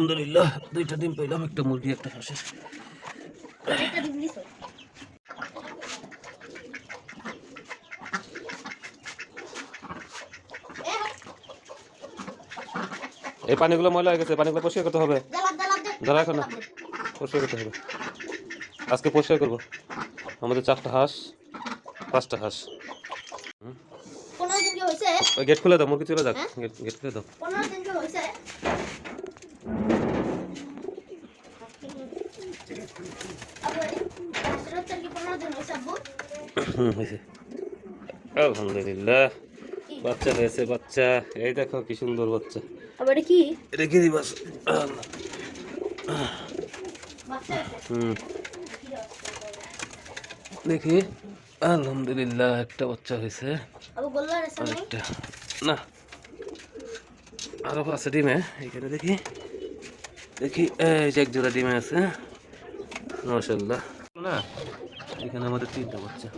আলহামদুলিল্লাহ দুইটা ডিম পেলাম, একটা মুরগি একটা হাঁসের। এই পানিগুলো ময়লা হয়ে গেছে, পানিগুলো পরিষ্কার করতে হবে। ধরা এখন না, পরিষ্কার করতে হবে। আজকে পরিষ্কার করবো। আমাদের 4টা হাঁস 5টা হাঁস। ওই গেট খুলে দাও, মুরগি চলে যাক। গেট খুলে দাও। আলহামদুলিল্লাহ বাচ্চা হয়েছে, বাচ্চা। এই দেখো কি সুন্দর বাচ্চা। এটা কি দিবাস? দেখি আলহামদুলিল্লাহ একটা বাচ্চা হয়েছে। একটা না, আরো আছে ডিমে এখানে। দেখি দেখি এই যে এক জোড়া ডিমে আছে, মাশাআল্লাহ। না এখানে আমাদের 3টা বাচ্চা।